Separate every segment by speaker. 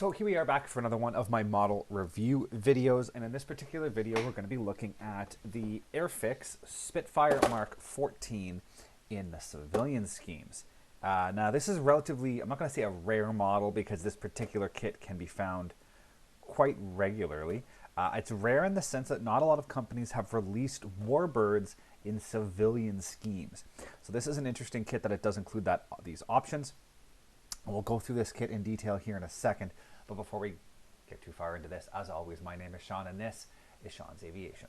Speaker 1: So here we are back for another one of my model review videos, and in this particular video we're going to be looking at the Airfix Spitfire MkXIV in the civilian schemes. Now this is relatively, I'm not going to say a rare model because this particular kit can be found quite regularly. It's rare in the sense that not a lot of companies have released warbirds in civilian schemes. So this is an interesting kit that it does include these options. We'll go through this kit in detail here in a second, but before we get too far into this, as always, my name is Sean, and this is Sean's Aviation.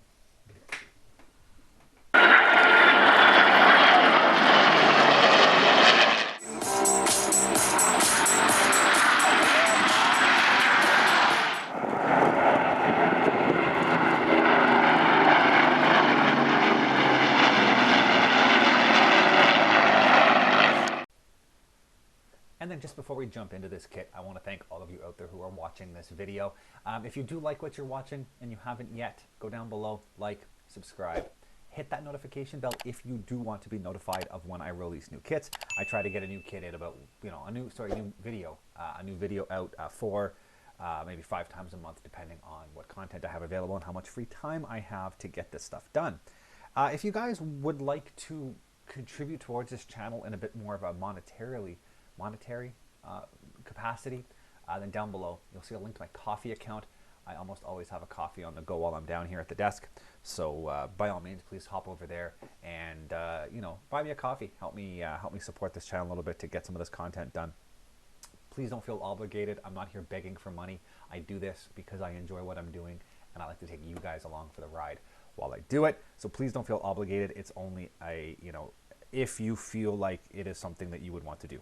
Speaker 1: And then just before we jump into this kit, I want to thank all of you out there who are watching this video. If you do like what you're watching and you haven't yet, go down below, like, subscribe, hit that notification bell if you do want to be notified of when I release new kits. I try to get a new kit in about, a new video out maybe 5 times a month, depending on what content I have available and how much free time I have to get this stuff done. If you guys would like to contribute towards this channel in a bit more of a monetary capacity, then down below you'll see a link to my coffee account. I almost always have a coffee on the go while I'm down here at the desk, so by all means please hop over there and buy me a coffee. Help me support this channel a little bit to get some of this content done. Please don't feel obligated. I'm not here begging for money. I do this because I enjoy what I'm doing, and I like to take you guys along for the ride while I do it. So please don't feel obligated. It's only if you feel like it is something that you would want to do.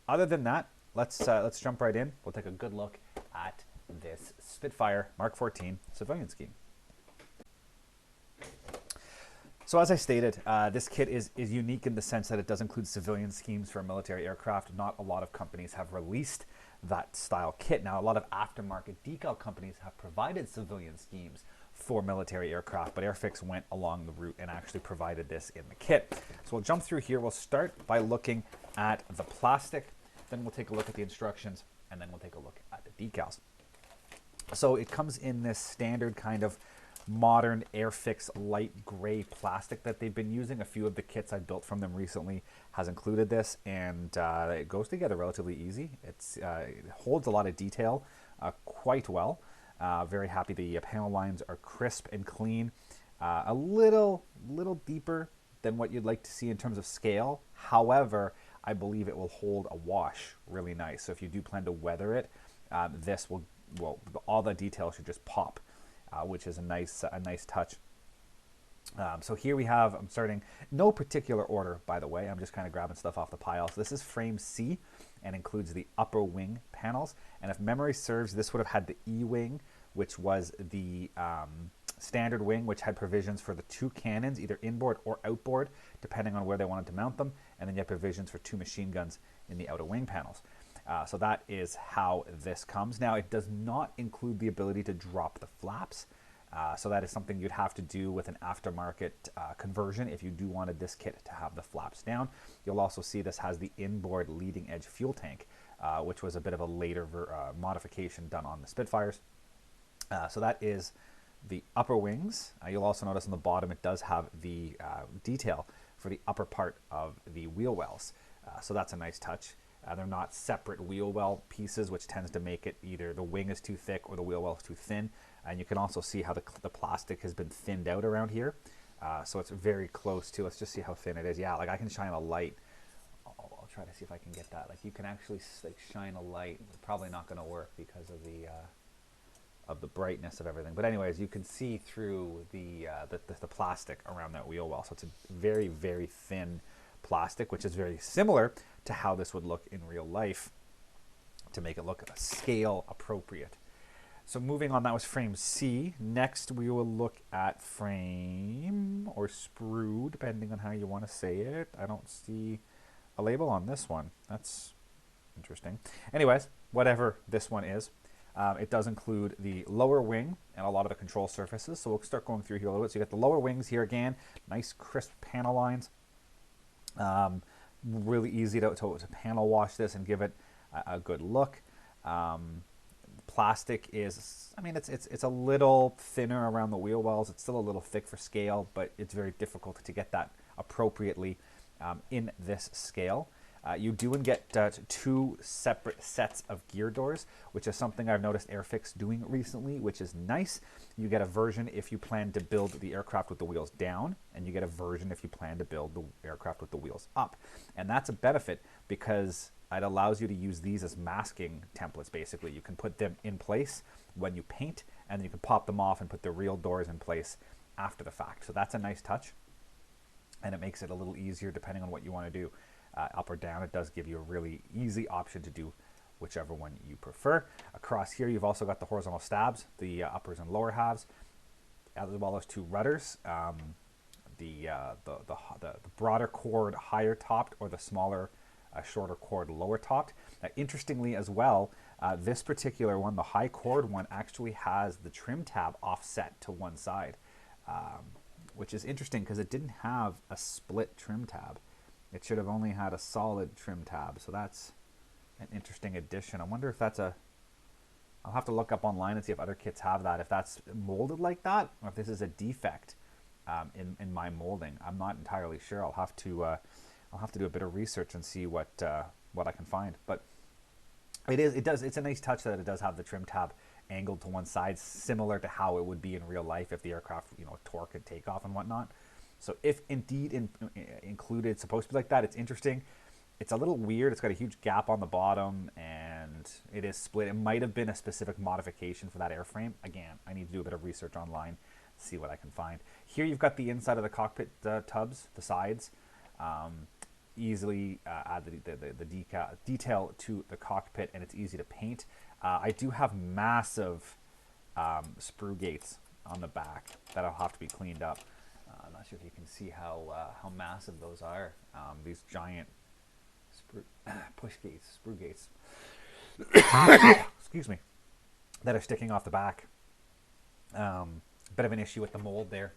Speaker 1: Other than that, let's jump right in. We'll take a good look at this Spitfire MkXIV civilian scheme. So as I stated, this kit is unique in the sense that it does include civilian schemes for military aircraft. Not a lot of companies have released that style kit. Now, a lot of aftermarket decal companies have provided civilian schemes for military aircraft, but Airfix went along the route and actually provided this in the kit. So we'll jump through here. We'll start by looking at the plastic, then we'll take a look at the instructions, and then we'll take a look at the decals. So it comes in this standard kind of modern Airfix light gray plastic that they've been using. A few of the kits I built from them recently has included this, and it goes together relatively easy. It holds a lot of detail quite well. Very happy. The panel lines are crisp and clean. A little deeper than what you'd like to see in terms of scale. However, I believe it will hold a wash really nice. So if you do plan to weather it, this will, all the details should just pop, which is a nice touch. So here we have, I'm starting, no particular order, by the way. I'm just kind of grabbing stuff off the pile. So this is frame C and includes the upper wing panels. And if memory serves, this would have had the E-wing, which was the standard wing, which had provisions for the 2 cannons, either inboard or outboard, depending on where they wanted to mount them. And then you have provisions for 2 machine guns in the outer wing panels. So that is how this comes. Now, it does not include the ability to drop the flaps. So that is something you'd have to do with an aftermarket conversion if you do wanted this kit to have the flaps down. You'll also see this has the inboard leading edge fuel tank, which was a bit of a later modification done on the Spitfires. So that is the upper wings. You'll also notice on the bottom it does have the detail for the upper part of the wheel wells. So that's a nice touch. They're not separate wheel well pieces, which tends to make it either the wing is too thick or the wheel well is too thin. And you can also see how the plastic has been thinned out around here. So it's very close to, let's just see how thin it is. Yeah, like I can shine a light. I'll try to see if I can get that. Like you can actually shine a light. It's probably not going to work because of the brightness of everything. But anyways, you can see through the plastic around that wheel well. So it's a very, very thin plastic, which is very similar to how this would look in real life to make it look scale appropriate. So moving on, that was frame C. Next, we will look at frame or sprue, depending on how you want to say it. I don't see a label on this one. That's interesting. Anyways, whatever this one is, it does include the lower wing and a lot of the control surfaces. So we'll start going through here a little bit. So you got the lower wings here again, nice crisp panel lines. Really easy to panel wash this and give it a good look. Plastic is, I mean, it's a little thinner around the wheel wells. It's still a little thick for scale, but it's very difficult to get that appropriately in this scale. You do get 2 separate sets of gear doors, which is something I've noticed Airfix doing recently, which is nice. You get a version if you plan to build the aircraft with the wheels down, and you get a version if you plan to build the aircraft with the wheels up. And that's a benefit because it allows you to use these as masking templates, basically. You can put them in place when you paint, and then you can pop them off and put the real doors in place after the fact. So that's a nice touch, and it makes it a little easier depending on what you want to do. Up or down, it does give you a really easy option to do whichever one you prefer. Across here, you've also got the horizontal stabs, the uppers and lower halves, as well as 2 rudders. The broader chord higher topped, or the smaller, shorter chord lower topped. Interestingly as well, this particular one, the high chord one, actually has the trim tab offset to one side, which is interesting because it didn't have a split trim tab. It should have only had a solid trim tab, so that's an interesting addition. I wonder if that's I'll have to look up online and see if other kits have that, if that's molded like that, or if this is a defect in my molding. I'm not entirely sure. I'll have to do a bit of research and see what I can find. But it's a nice touch that it does have the trim tab angled to one side, similar to how it would be in real life if the aircraft, torque and takeoff and whatnot. So if indeed included, supposed to be like that, it's interesting. It's a little weird. It's got a huge gap on the bottom, and it is split. It might have been a specific modification for that airframe. Again, I need to do a bit of research online, see what I can find. Here you've got the inside of the cockpit tubs, the sides. Easily add the detail to the cockpit, and it's easy to paint. I do have massive sprue gates on the back that'll have to be cleaned up. I'm not sure if you can see how massive those are. These giant sprue gates, excuse me, that are sticking off the back. Bit of an issue with the mold there.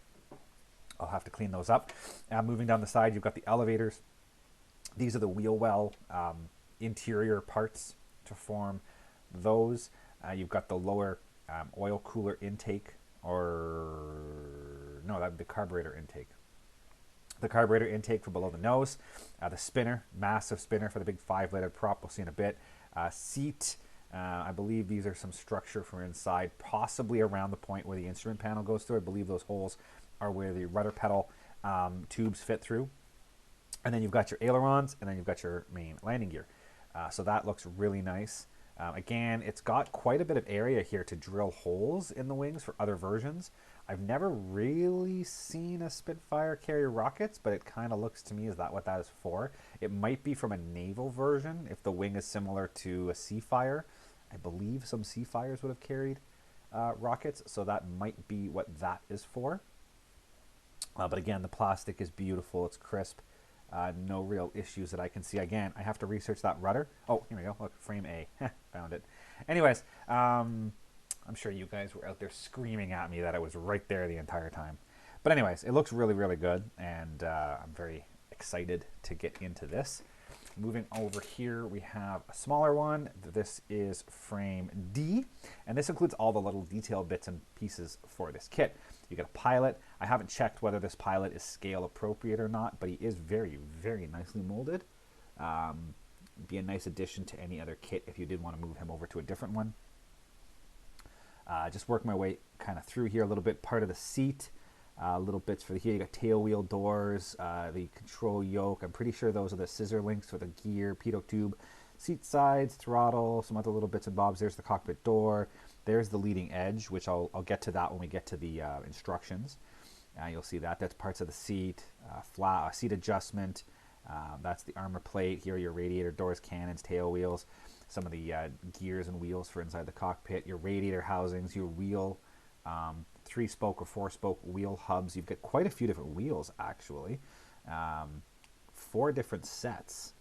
Speaker 1: I'll have to clean those up. Moving down the side, you've got the elevators. These are the wheel well interior parts to form those. You've got the lower oil cooler intake, the carburetor intake. The carburetor intake for below the nose. The spinner, massive spinner for the big 5-liter prop. We'll see in a bit. Seat. I believe these are some structure from inside, possibly around the point where the instrument panel goes through. I believe those holes are where the rudder pedal tubes fit through. And then you've got your ailerons, and then you've got your main landing gear. So that looks really nice. Again, it's got quite a bit of area here to drill holes in the wings for other versions. I've never really seen a Spitfire carry rockets, but it kind of looks to me as what that is for. It might be from a naval version if the wing is similar to a Seafire. I believe some Seafires would have carried rockets, so that might be what that is for. But again, the plastic is beautiful. It's crisp. No real issues that I can see. Again, I have to research that rudder. Oh, here we go. Look, frame A. Found it. Anyways, I'm sure you guys were out there screaming at me that I was right there the entire time. But anyways, it looks really, really good, and I'm very excited to get into this. Moving over here, we have a smaller one. This is frame D, and this includes all the little detail bits and pieces for this kit. You get a pilot. I haven't checked whether this pilot is scale appropriate or not, but he is very, very nicely molded. Be a nice addition to any other kit if you did want to move him over to a different one. Just work my way kind of through here a little bit. Part of the seat, little bits for here. You got tail wheel doors, the control yoke. I'm pretty sure those are the scissor links for the gear, pitot tube, seat sides, throttle, some other little bits and bobs. There's the cockpit door. There's the leading edge, which I'll get to that when we get to the instructions. You'll see that. That's parts of the seat, seat adjustment. That's the armor plate. Here are your radiator doors, cannons, tail wheels, some of the gears and wheels for inside the cockpit, your radiator housings, your wheel, 3-spoke or 4-spoke wheel hubs. You've got quite a few different wheels, actually. 4 different sets.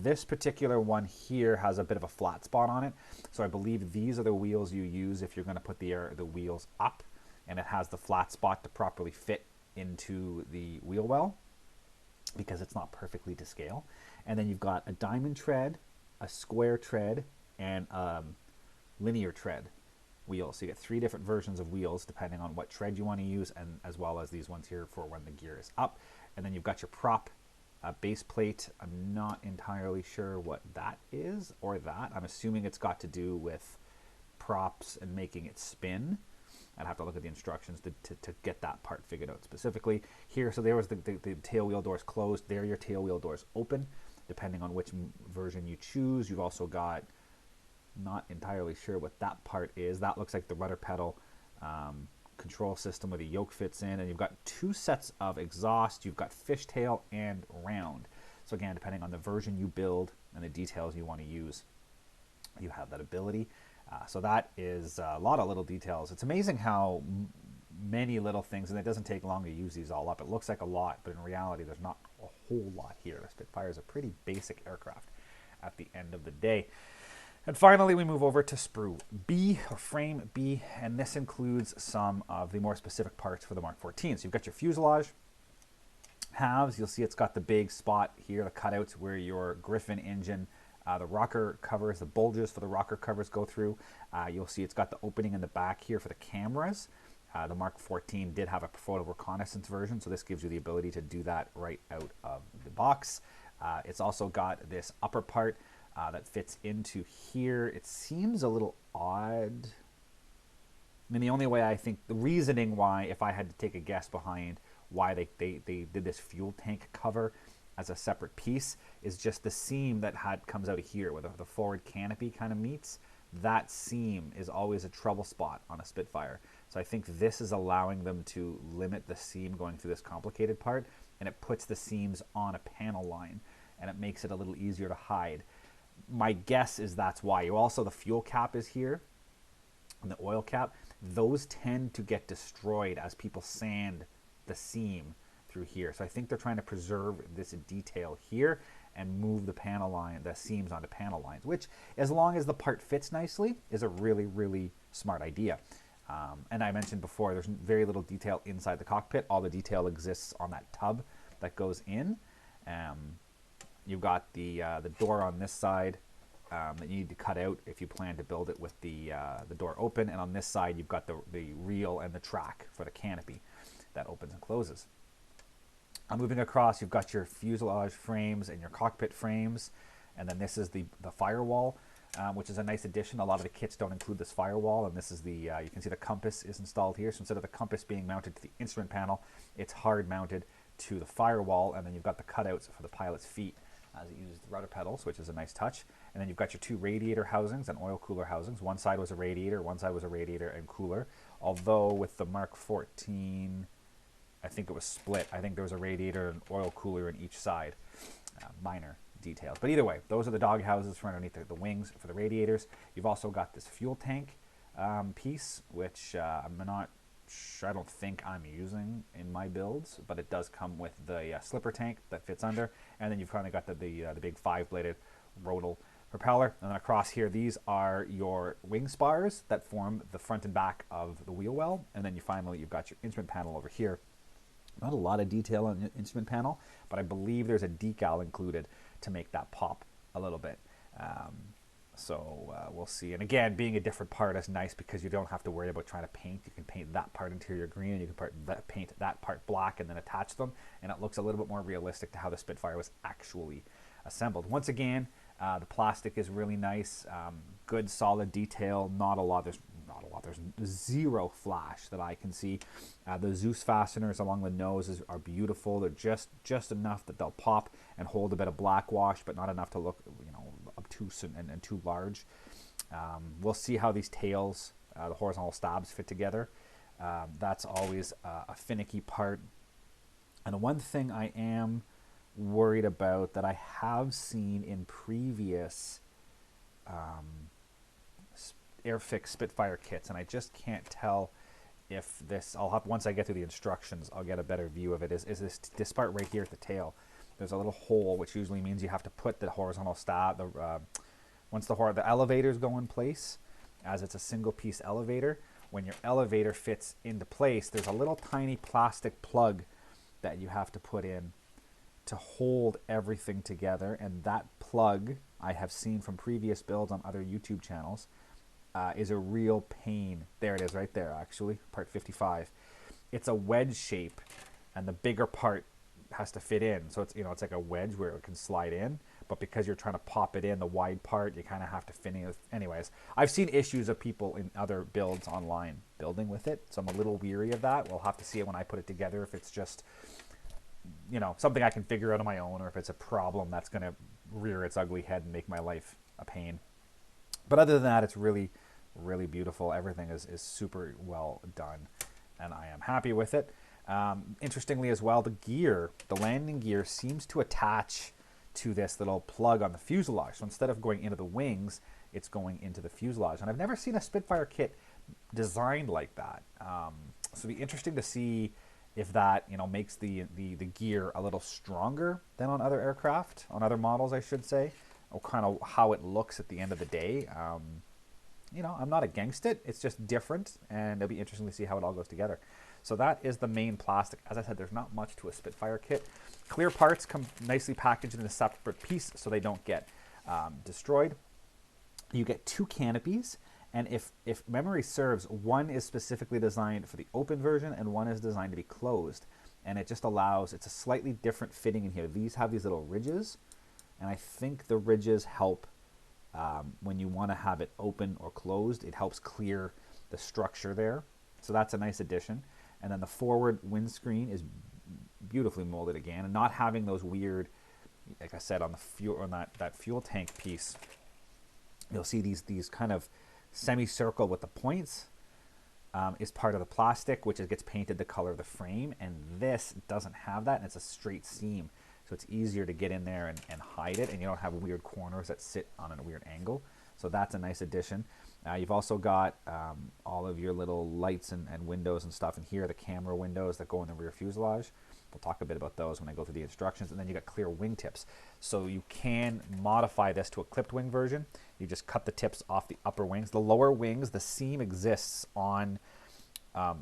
Speaker 1: This particular one here has a bit of a flat spot on it, so I believe these are the wheels you use if you're going to put the wheels up, and it has the flat spot to properly fit into the wheel well because it's not perfectly to scale. And then you've got a diamond tread a square tread, and linear tread wheel. So you get 3 different versions of wheels depending on what tread you want to use, and as well as these ones here for when the gear is up. And then you've got your prop base plate. I'm not entirely sure what that is or that. I'm assuming it's got to do with props and making it spin. I'd have to look at the instructions to get that part figured out specifically. Here, so there was the tail wheel doors closed. There, your tail wheel doors open, depending on which version you choose. You've also got, not entirely sure what that part is. That looks like the rudder pedal control system where the yoke fits in. And you've got 2 sets of exhaust. You've got fishtail and round. So again, depending on the version you build and the details you want to use, you have that ability. So that is a lot of little details. It's amazing how many little things, and it doesn't take long to use these all up. It looks like a lot, but in reality, there's not a whole lot here. The Spitfire is a pretty basic aircraft at the end of the day. And finally, we move over to sprue B, or frame B, and this includes some of the more specific parts for the Mark 14. So you've got your fuselage halves. You'll see it's got the big spot here, the cutouts where your Griffin engine, the rocker covers, the bulges for the rocker covers go through. You'll see it's got the opening in the back here for the cameras. The Mark 14 did have a photo reconnaissance version, so this gives you the ability to do that right out of the box. It's also got this upper part that fits into here. It seems a little odd. I mean, the only way I think, the reasoning why, if I had to take a guess behind why they did this fuel tank cover as a separate piece, is just the seam that comes out of here where the forward canopy kind of meets. That seam is always a trouble spot on a Spitfire. So I think this is allowing them to limit the seam going through this complicated part, and it puts the seams on a panel line, and it makes it a little easier to hide. My guess is that's why. Also, the fuel cap is here, and the oil cap. Those tend to get destroyed as people sand the seam through here. So I think they're trying to preserve this detail here and move the panel line, the seams onto panel lines, which, as long as the part fits nicely, is a really, really smart idea. And I mentioned before, there's very little detail inside the cockpit. All the detail exists on that tub that goes in. You've got the door on this side that you need to cut out if you plan to build it with the door open. And on this side, you've got the reel and the track for the canopy that opens and closes. Moving across, you've got your fuselage frames and your cockpit frames. And then this is the firewall, which is a nice addition. A lot of the kits don't include this firewall. And this is the, you can see the compass is installed here. So instead of the compass being mounted to the instrument panel, it's hard mounted to the firewall. And then you've got the cutouts for the pilot's feet as it uses the rudder pedals, which is a nice touch. And then you've got your 2 radiator housings and oil cooler housings. One side was a radiator, one side was a radiator and cooler. Although with the Mark 14, I think it was split. I think there was a radiator and oil cooler in each side. Minor details. But either way, those are the dog houses for underneath the wings for the radiators. You've also got this fuel tank piece, which I'm not sure, I don't think I'm using in my builds, but it does come with the slipper tank that fits under. And then you've kind of got the big 5-bladed rotal propeller. And then across here, these are your wing spars that form the front and back of the wheel well. And then finally, you've got your instrument panel over here. Not a lot of detail on the instrument panel, but I believe there's a decal included to make that pop a little bit. So we'll see. And again, being a different part is nice because you don't have to worry about trying to paint. You can paint that part interior green, and you can paint that part black and then attach them. And it looks a little bit more realistic to how the Spitfire was actually assembled. Once again, the plastic is really nice. Good solid detail. Not a lot. There's zero flash that I can see. The Zeus fasteners along the nose are beautiful. They're just enough that they'll pop and hold a bit of black wash, but not enough to look, obtuse and too large. We'll see how these tails, the horizontal stabs, fit together. That's always a finicky part. And the one thing I am worried about that I have seen in previous Airfix Spitfire kits, and I just can't tell if this, once I get through the instructions, I'll get a better view of it, is this part right here at the tail. There's a little hole, which usually means you have to put the horizontal stab, once the elevators go in place, as it's a single piece elevator, when your elevator fits into place, there's a little tiny plastic plug that you have to put in to hold everything together, and that plug I have seen from previous builds on other YouTube channels is a real pain. There it is right there, actually, part 55. It's a wedge shape, and the bigger part has to fit in. So it's, you know, it's like a wedge where it can slide in, but because you're trying to pop it in, the wide part, you kind of have to fit in. Anyways, I've seen issues of people in other builds online building with it, so I'm a little weary of that. We'll have to see it when I put it together, if it's just, you know, something I can figure out on my own, or if it's a problem that's going to rear its ugly head and make my life a pain. But other than that, it's really, really beautiful. Everything is super well done, and I am happy with it. Interestingly as well, the gear, the landing gear, seems to attach to this little plug on the fuselage. So instead of going into the wings, it's going into the fuselage. And I've never seen a Spitfire kit designed like that. So it'll be interesting to see if that, you know, makes the gear a little stronger than on other aircraft, on other models, I should say, or kind of how it looks at the end of the day. You know, I'm not against it. It's just different, and it'll be interesting to see how it all goes together. So that is the main plastic. As I said, there's not much to a Spitfire kit. Clear parts come nicely packaged in a separate piece so they don't get destroyed. You get 2 canopies, and if memory serves, one is specifically designed for the open version and one is designed to be closed. And it just allows, it's a slightly different fitting in here. These have these little ridges, and I think the ridges help when you want to have it open or closed. It helps clear the structure there. So that's a nice addition. And then the forward windscreen is beautifully molded again, and not having those weird, like I said, on the fuel, on that fuel tank piece, you'll see these kind of semicircle with the points is part of the plastic, which gets painted the color of the frame, and this doesn't have that, and it's a straight seam, so it's easier to get in there and hide it, and you don't have weird corners that sit on a weird angle. So that's a nice addition. You've also got all of your little lights and windows and stuff in here, the camera windows that go in the rear fuselage. We'll talk a bit about those when I go through the instructions. And then you got clear wingtips. So you can modify this to a clipped wing version. You just cut the tips off the upper wings. The lower wings, the seam exists on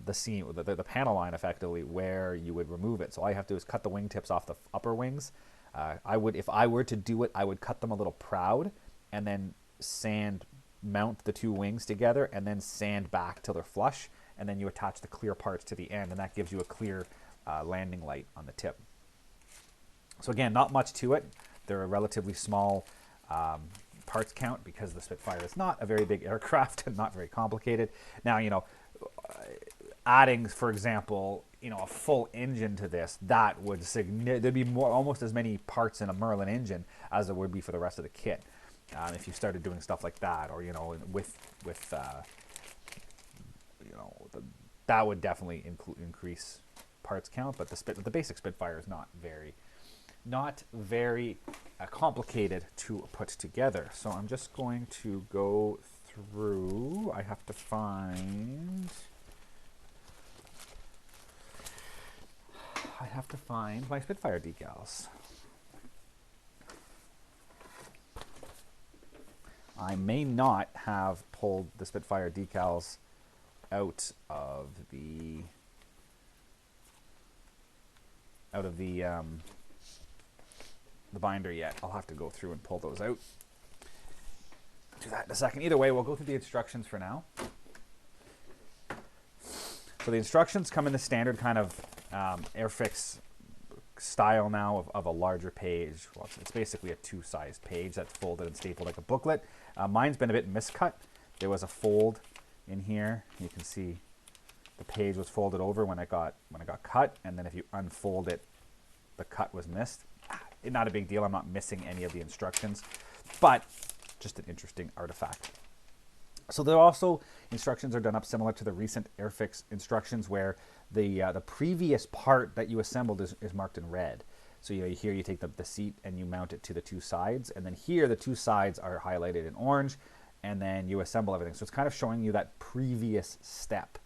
Speaker 1: the seam, the panel line effectively, where you would remove it. So all you have to do is cut the wingtips off the upper wings. If I were to do it, I would cut them a little proud and then sand mount the 2 wings together and then sand back till they're flush, and then you attach the clear parts to the end, and that gives you a clear landing light on the tip. So again, not much to it. They're a relatively small parts count because the Spitfire is not a very big aircraft and not very complicated. Now, you know, adding, for example, you know, a full engine to this, that would there'd be almost as many parts in a Merlin engine as there would be for the rest of the kit. If you started doing stuff like that, or, you know, with you know, that would definitely increase parts count. But the basic Spitfire is not very complicated to put together. So I'm just going to go through. I have to find my Spitfire decals. I may not have pulled the Spitfire decals out of the binder yet. I'll have to go through and pull those out. I'll do that in a second. Either way, we'll go through the instructions for now. So the instructions come in the standard kind of Airfix style now of a larger page. Well, it's basically a 2-sized page that's folded and stapled like a booklet. Mine's been a bit miscut. There was a fold in here. You can see the page was folded over when it got cut, and then if you unfold it, the cut was missed. Not a big deal. I'm not missing any of the instructions, but just an interesting artifact. So there are also instructions are done up similar to the recent Airfix instructions, where the previous part that you assembled is marked in red. So here you take the seat and you mount it to the 2 sides, and then here the 2 sides are highlighted in orange, and then you assemble everything. So it's kind of showing you that previous step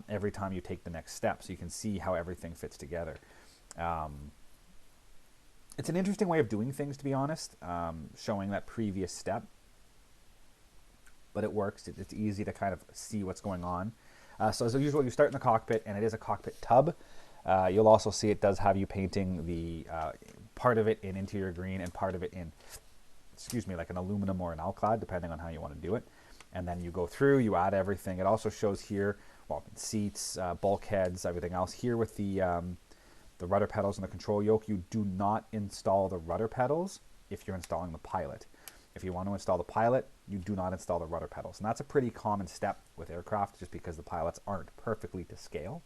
Speaker 1: every time you take the next step, so you can see how everything fits together. It's an interesting way of doing things, to be honest, showing that previous step. But it works. It's easy to kind of see what's going on. So as usual, you start in the cockpit, and it is a cockpit tub. You'll also see it does have you painting the part of it in interior green and part of it in excuse me, like an aluminum or an alclad, depending on how you want to do it. And then you go through, you add everything. It also shows here, well, seats, bulkheads, everything else. Here with the rudder pedals and the control yoke, you do not install the rudder pedals if you're installing the pilot. If you want to install the pilot, you do not install the rudder pedals. And that's a pretty common step with aircraft, just because the pilots aren't perfectly to scale.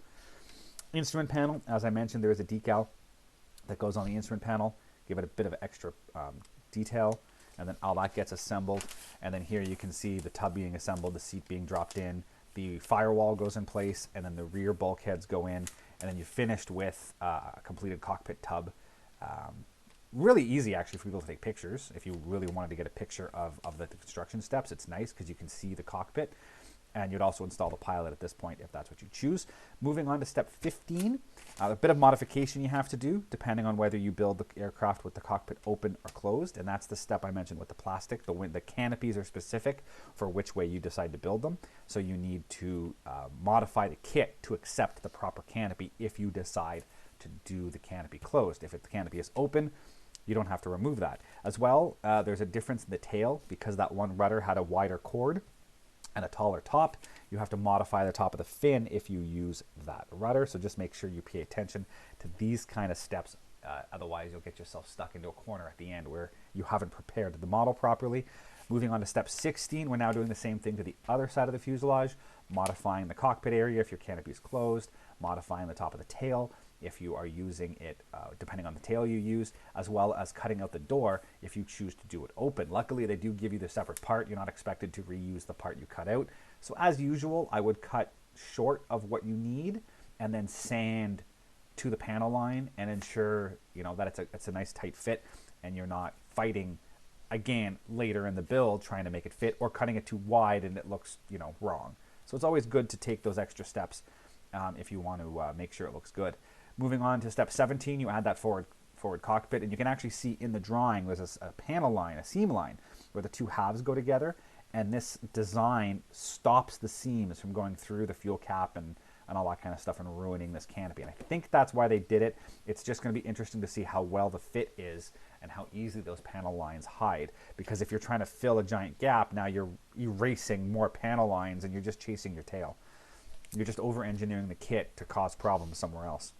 Speaker 1: Instrument panel, as I mentioned, there is a decal that goes on the instrument panel. Give it a bit of extra detail, and then all that gets assembled. And then here you can see the tub being assembled, the seat being dropped in, the firewall goes in place, and then the rear bulkheads go in, and then you finished with a completed cockpit tub. Really easy, actually, for people to take pictures. If you really wanted to get a picture of the construction steps, it's nice because you can see the cockpit. And you'd also install the pilot at this point if that's what you choose. Moving on to step 15, a bit of modification you have to do depending on whether you build the aircraft with the cockpit open or closed. And that's the step I mentioned with the plastic. The canopies are specific for which way you decide to build them. So you need to modify the kit to accept the proper canopy if you decide to do the canopy closed. If the canopy is open, you don't have to remove that. As well, there's a difference in the tail because that one rudder had a wider chord and a taller top. You have to modify the top of the fin if you use that rudder. So just make sure you pay attention to these kind of steps. Otherwise, you'll get yourself stuck into a corner at the end where you haven't prepared the model properly. Moving on to step 16, we're now doing the same thing to the other side of the fuselage, modifying the cockpit area if your canopy is closed, modifying the top of the tail if you are using it, depending on the tail you use, as well as cutting out the door if you choose to do it open. Luckily, they do give you the separate part. You're not expected to reuse the part you cut out. So as usual, I would cut short of what you need and then sand to the panel line and ensure, you know, that it's a nice tight fit and you're not fighting again later in the build trying to make it fit or cutting it too wide and it looks, you know, wrong. So it's always good to take those extra steps if you want to make sure it looks good. Moving on to step 17, you add that forward cockpit, and you can actually see in the drawing there's a panel line, a seam line, where the two halves go together, and this design stops the seams from going through the fuel cap and all that kind of stuff and ruining this canopy. And I think that's why they did it. It's just going to be interesting to see how well the fit is and how easily those panel lines hide. Because if you're trying to fill a giant gap, now you're erasing more panel lines and you're just chasing your tail. You're just over-engineering the kit to cause problems somewhere else.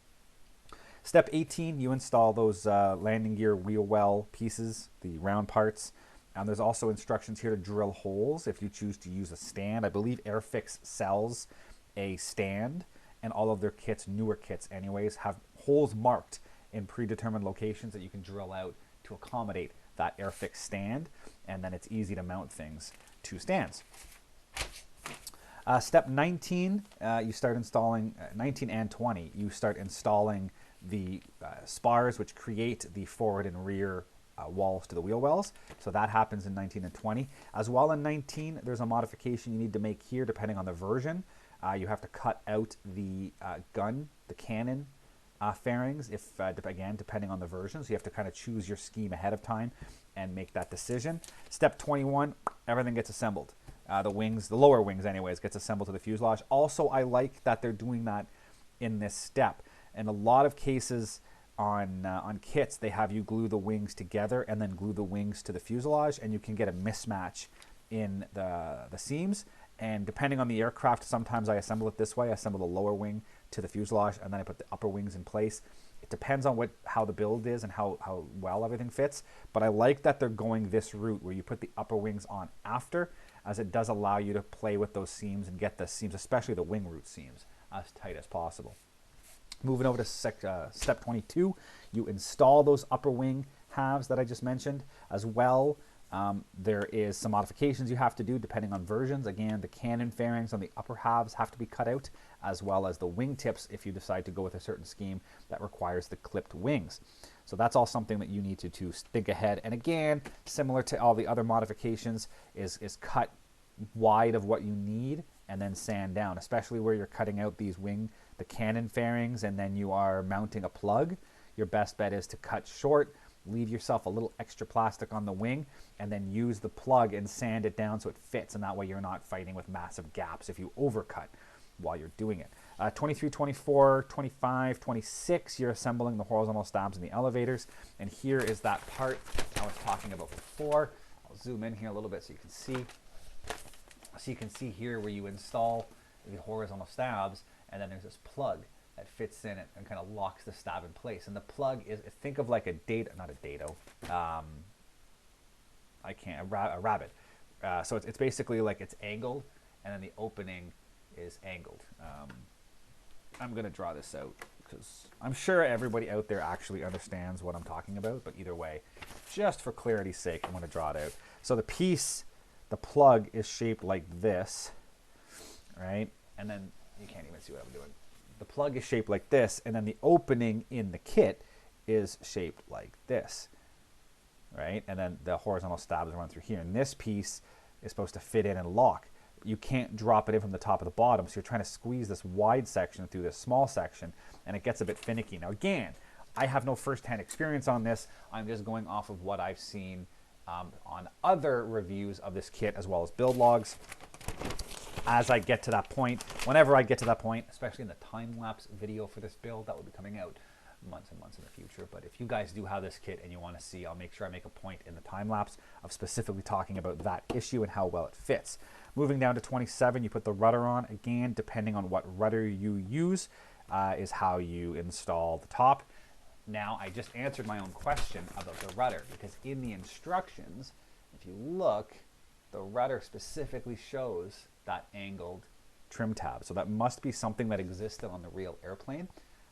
Speaker 1: Step 18, you install those landing gear wheel well pieces, the round parts. And there's also instructions here to drill holes if you choose to use a stand. I believe Airfix sells a stand, and all of their kits, newer kits anyways, have holes marked in predetermined locations that you can drill out to accommodate that Airfix stand, and then it's easy to mount things to stands. Step 19, you start installing, 19 and 20, you start installing the spars which create the forward and rear walls to the wheel wells. So that happens in 19 and 20. As well in 19, there's a modification you need to make here depending on the version. You have to cut out the gun, the cannon fairings, again, depending on the version. So you have to kind of choose your scheme ahead of time and make that decision. Step 21, everything gets assembled. The wings, the lower wings anyways, gets assembled to the fuselage. Also, I like that they're doing that in this step. In a lot of cases on kits, they have you glue the wings together and then glue the wings to the fuselage, and you can get a mismatch in the seams. And depending on the aircraft, sometimes I assemble it this way. I assemble the lower wing to the fuselage, and then I put the upper wings in place. It depends on how the build is and how well everything fits. But I like that they're going this route where you put the upper wings on after, as it does allow you to play with those seams and get the seams, especially the wing root seams, as tight as possible. Moving over to step 22, you install those upper wing halves that I just mentioned. As well, there is some modifications you have to do depending on versions. Again, the cannon fairings on the upper halves have to be cut out, as well as the wing tips if you decide to go with a certain scheme that requires the clipped wings. So that's all something that you need to think ahead. And again, similar to all the other modifications, is cut wide of what you need and then sand down, especially where you're cutting out the cannon fairings and then you are mounting a plug. Your best bet is to cut short, leave yourself a little extra plastic on the wing, and then use the plug and sand it down so it fits, and that way you're not fighting with massive gaps if you overcut while you're doing it. 23, 24, 25, 26, you're assembling the horizontal stabs and the elevators, and here is that part I was talking about before. I'll zoom in here a little bit so you can see. So you can see here where you install the horizontal stabs, and then there's this plug that fits in it and kind of locks the stab in place. And the plug is, think of like a not a dado, a rabbit. So it's basically like it's angled, and then the opening is angled. I'm going to draw this out because I'm sure everybody out there actually understands what I'm talking about, but either way, just for clarity's sake, I'm going to draw it out. So the plug is shaped like this, right? And then you can't even see what I'm doing. The plug is shaped like this, and then the opening in the kit is shaped like this, right? And then the horizontal stabs run through here, and this piece is supposed to fit in and lock. You can't drop it in from the top of the bottom, so you're trying to squeeze this wide section through this small section, and it gets a bit finicky. Now again, I have no first-hand experience on this. I'm just going off of what I've seen on other reviews of this kit, as well as build logs. As I get to that point, whenever I get to that point, especially in the time-lapse video for this build, that will be coming out months and months in the future. But if you guys do have this kit and you want to see, I'll make sure I make a point in the time-lapse of specifically talking about that issue and how well it fits. Moving down to 27, you put the rudder on. Again, depending on what rudder you use, is how you install the top. Now, I just answered my own question about the rudder, because in the instructions, if you look, the rudder specifically shows that angled trim tab. So that must be something that existed on the real airplane.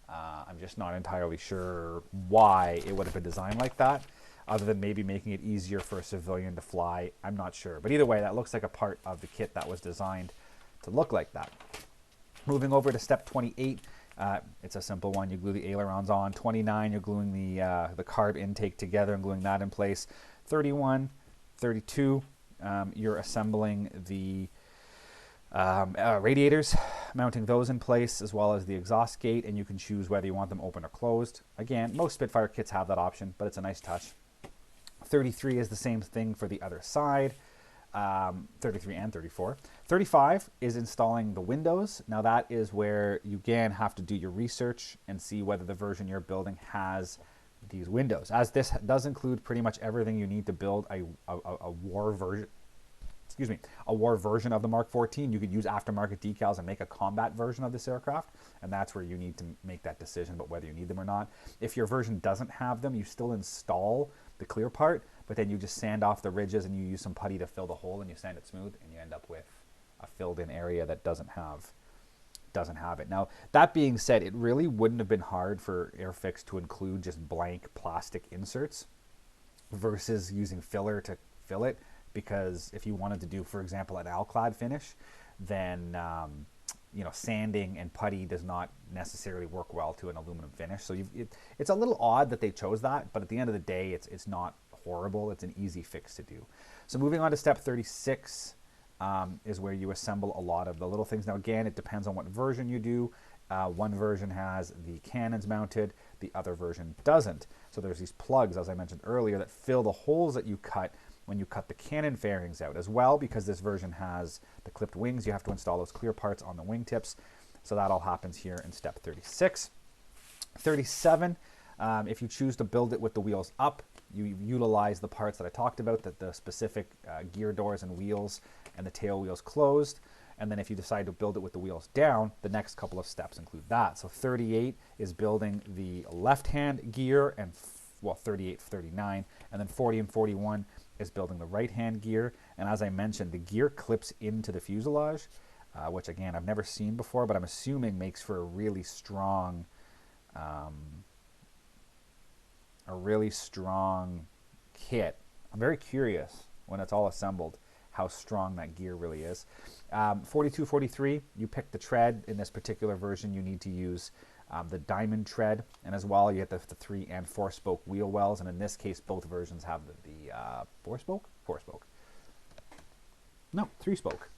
Speaker 1: I'm just not entirely sure why it would have been designed like that, other than maybe making it easier for a civilian to fly. I'm not sure. But either way, that looks like a part of the kit that was designed to look like that. Moving over to step 28, it's a simple one. You glue the ailerons on. 29, you're gluing the carb intake together and gluing that in place. 31, 32, you're assembling the radiators, mounting those in place, as well as the exhaust gate, and you can choose whether you want them open or closed. Again, most Spitfire kits have that option, but it's a nice touch. 33 is the same thing for the other side. 33 and 34. 35 is installing the windows. Now that is where you again have to do your research and see whether the version you're building has these windows. As this does include pretty much everything you need to build a war version. Excuse me, a war version of the Mark 14. You could use aftermarket decals and make a combat version of this aircraft, and that's where you need to make that decision about whether you need them or not. If your version doesn't have them, you still install the clear part, but then you just sand off the ridges and you use some putty to fill the hole and you sand it smooth, and you end up with a filled-in area that doesn't have it. Now, that being said, it really wouldn't have been hard for Airfix to include just blank plastic inserts versus using filler to fill it. Because if you wanted to do, for example, an alclad finish, then sanding and putty does not necessarily work well to an aluminum finish. So it's a little odd that they chose that, but at the end of the day, it's not horrible. It's an easy fix to do. So moving on to step 36 is where you assemble a lot of the little things. Now again, it depends on what version you do. One version has the cannons mounted, the other version doesn't. So there's these plugs, as I mentioned earlier, that fill the holes that you cut when you cut the cannon fairings out. As well, because this version has the clipped wings, you have to install those clear parts on the wingtips. So that all happens here in step 36. 37, if you choose to build it with the wheels up, you utilize the parts that I talked about, the specific gear doors and wheels and the tail wheels closed. And then if you decide to build it with the wheels down, the next couple of steps include that. So 38 is building the left-hand gear, and 38, 39, and then 40 and 41 is building the right-hand gear. And as I mentioned, the gear clips into the fuselage, which again, I've never seen before, but I'm assuming makes for a really strong kit. I'm very curious when it's all assembled how strong that gear really is. 42, 43, you pick the tread. In this particular version, you need to use the diamond tread, and as well you get the 3 and 4 spoke wheel wells, and in this case both versions have the 4 spoke? 4 spoke. No, 3 spoke.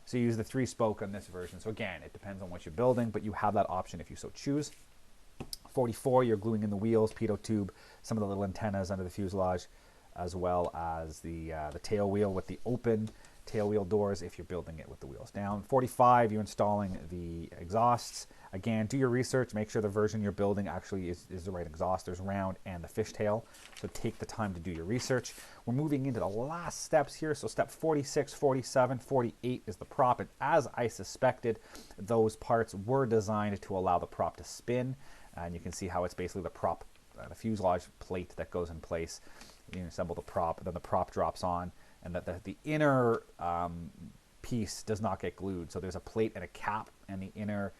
Speaker 1: So you use the 3 spoke on this version. So again, it depends on what you're building, but you have that option if you so choose. 44, you're gluing in the wheels, pitot tube, some of the little antennas under the fuselage, as well as the tail wheel with the open tail wheel doors if you're building it with the wheels down. 45, you're installing the exhausts. Again, do your research. Make sure the version you're building actually is the right exhaust. There's round and the fishtail, so take the time to do your research. We're moving into the last steps here. So step 46, 47, 48 is the prop. And as I suspected, those parts were designed to allow the prop to spin. And you can see how it's basically the prop, the fuselage plate that goes in place. You assemble the prop, then the prop drops on, and that the inner piece does not get glued. So there's a plate and a cap, and the inner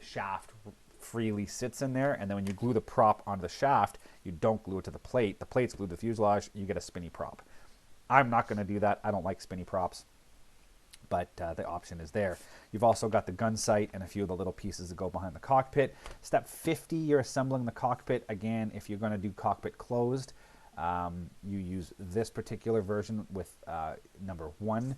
Speaker 1: shaft freely sits in there. And then when you glue the prop onto the shaft, you don't glue it to the plate. The plate's glued to the fuselage. You get a spinny prop. I'm not going to do that. I don't like spinny props, but the option is there. You've also got the gun sight and a few of the little pieces that go behind the cockpit. Step 50, you're assembling the cockpit. Again, if you're going to do cockpit closed, you use this particular version with number 1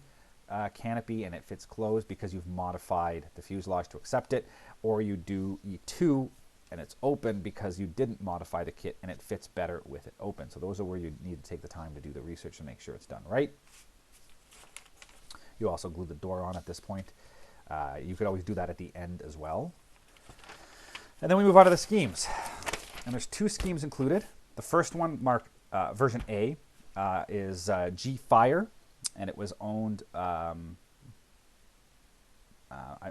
Speaker 1: canopy, and it fits closed because you've modified the fuselage to accept it, or you do E2 and it's open because you didn't modify the kit and it fits better with it open. So those are where you need to take the time to do the research and make sure it's done right. You also glue the door on at this point. You could always do that at the end as well. And then we move on to the schemes. And there's 2 schemes included. The first one, version A, is G-Fire, and it was owned, I'm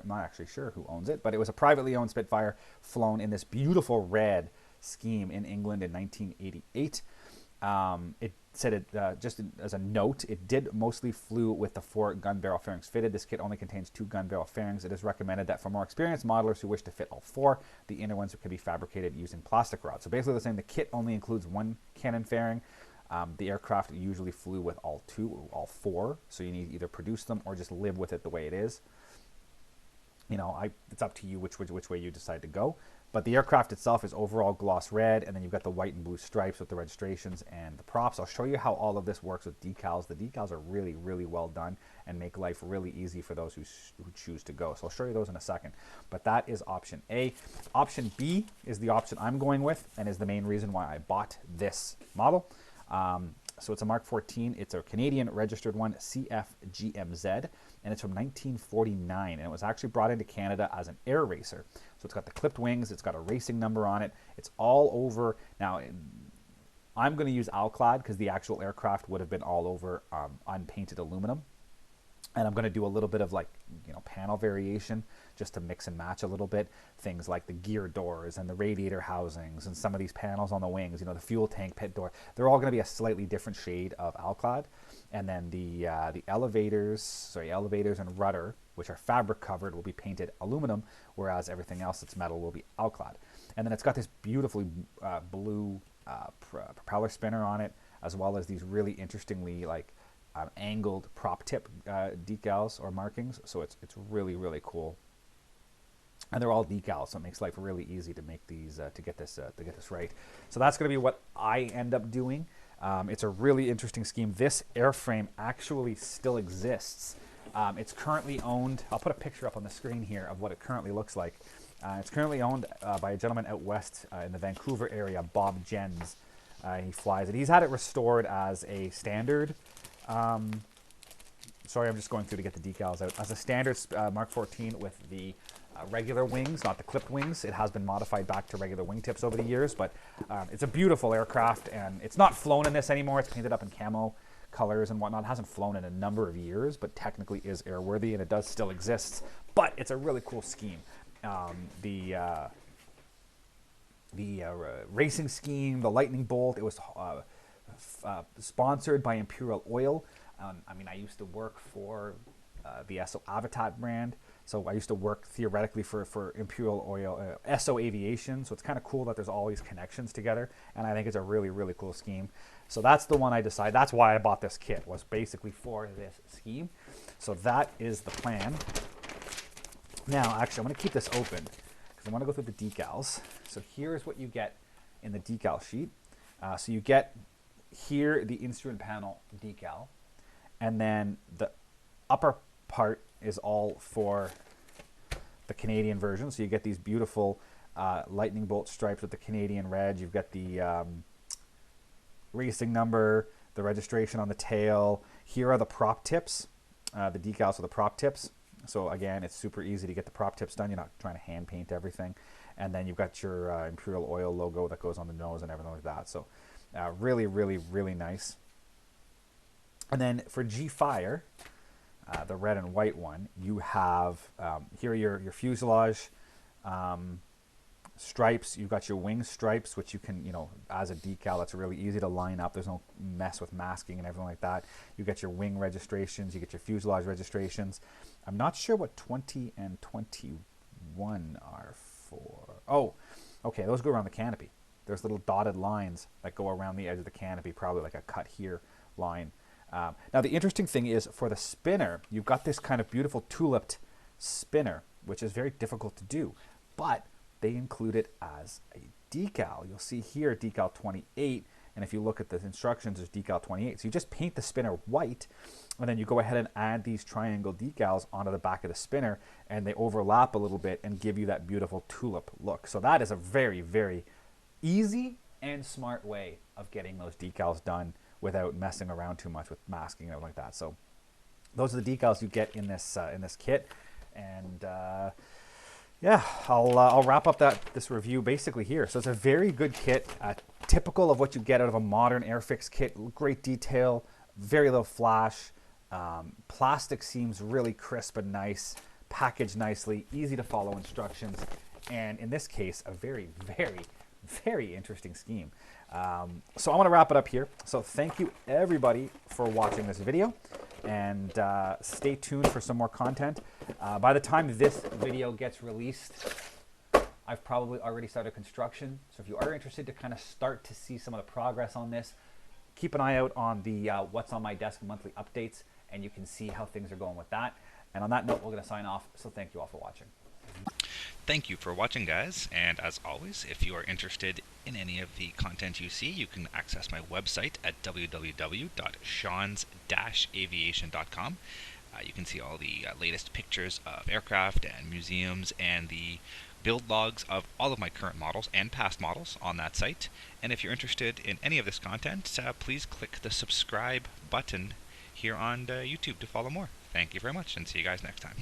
Speaker 1: not actually sure who owns it, but it was a privately owned Spitfire flown in this beautiful red scheme in England in 1988. It said it, just as a note, it did mostly flew with the 4 gun barrel fairings fitted. This kit only contains 2 gun barrel fairings. It is recommended that for more experienced modelers who wish to fit all 4, the inner ones can be fabricated using plastic rods. So basically the same, the kit only includes 1 cannon fairing. The aircraft usually flew with all 4, so you need to either produce them or just live with it the way it is. You know, it's up to you which way you decide to go. But the aircraft itself is overall gloss red, and then you've got the white and blue stripes with the registrations and the props. I'll show you how all of this works with decals. The decals are really, really well done and make life really easy for those who choose to go. So I'll show you those in a second. But that is option A. Option B is the option I'm going with, and is the main reason why I bought this model. So it's a Mark 14. It's a Canadian registered one, CFGMZ, and it's from 1949. And it was actually brought into Canada as an air racer. So it's got the clipped wings. It's got a racing number on it. It's all over. Now, I'm going to use Alclad because the actual aircraft would have been all over unpainted aluminum. And I'm going to do a little bit of, like, you know, panel variation just to mix and match a little bit. Things like the gear doors and the radiator housings and some of these panels on the wings, you know, the fuel tank pit door. They're all going to be a slightly different shade of Alclad. And then the elevators and rudder, which are fabric covered, will be painted aluminum, whereas everything else that's metal will be Alclad. And then it's got this beautifully blue propeller spinner on it, as well as these really interestingly, like, angled prop tip decals or markings. So it's really, really cool. And they're all decals, so it makes life really easy to make these to get this right. So that's going to be what I end up doing. It's a really interesting scheme. This airframe actually still exists. It's currently owned. I'll put a picture up on the screen here of what it currently looks like. It's currently owned by a gentleman out west in the Vancouver area, Bob Jens. He flies it. He's had it restored as a standard. Sorry, I'm just going through to get the decals out. As a standard Mark 14 with the regular wings, not the clipped wings. It has been modified back to regular wingtips over the years, but it's a beautiful aircraft, and it's not flown in this anymore. It's painted up in camo colors and whatnot. It hasn't flown in a number of years, but technically is airworthy, and it does still exist. But it's a really cool scheme. The racing scheme, the lightning bolt, it was sponsored by Imperial Oil. I mean, I used to work for the Esso Avitat brand, so I used to work theoretically for Imperial Oil, Esso Aviation, so it's kind of cool that there's all these connections together, and I think it's a really, really cool scheme. So that's the one I decided. That's why I bought this kit, was basically for this scheme. So that is the plan. Now, actually, I'm going to keep this open because I want to go through the decals. So here's what you get in the decal sheet. So you get here the instrument panel decal, and then the upper part is all for the Canadian version. So you get these beautiful lightning bolt stripes with the Canadian red. You've got the racing number, the registration on the tail. Here are the prop tips, the decals for the prop tips. So again, it's super easy to get the prop tips done. You're not trying to hand paint everything. And then you've got your Imperial Oil logo that goes on the nose and everything like that. So really, really, really nice. And then for G-Fire, the red and white one, you have here your fuselage stripes. You've got your wing stripes, which you can, as a decal, it's really easy to line up. There's no mess with masking and everything like that. You get your wing registrations. You get your fuselage registrations. I'm not sure what 20 and 21 are for. Oh, okay, those go around the canopy. There's little dotted lines that go around the edge of the canopy, probably like a cut here line. Now the interesting thing is for the spinner, you've got this kind of beautiful tuliped spinner, which is very difficult to do, but they include it as a decal. You'll see here decal 28, and if you look at the instructions, there's decal 28. So you just paint the spinner white, and then you go ahead and add these triangle decals onto the back of the spinner, and they overlap a little bit and give you that beautiful tulip look. So that is a very, very easy and smart way of getting those decals done without messing around too much with masking and everything like that. So those are the decals you get in this kit, and yeah, I'll wrap up this review basically here. So it's a very good kit, typical of what you get out of a modern Airfix kit. Great detail, very little flash, plastic seems really crisp and nice, packaged nicely, easy to follow instructions, and in this case, a very, very, very interesting scheme. So I want to wrap it up here. So thank you everybody for watching this video, and stay tuned for some more content. By the time this video gets released, I've probably already started construction. So if you are interested to kind of start to see some of the progress on this, keep an eye out on the What's on My Desk monthly updates, and you can see how things are going with that. And on that note, we're going to sign off. So thank you all for watching.
Speaker 2: Thank you for watching, guys, and as always, if you are interested in any of the content you see, you can access my website at www.seans-aviation.com. You can see all the latest pictures of aircraft and museums and the build logs of all of my current models and past models on that site. And if you're interested in any of this content, please click the subscribe button here on YouTube to follow more. Thank you very much, and see you guys next time.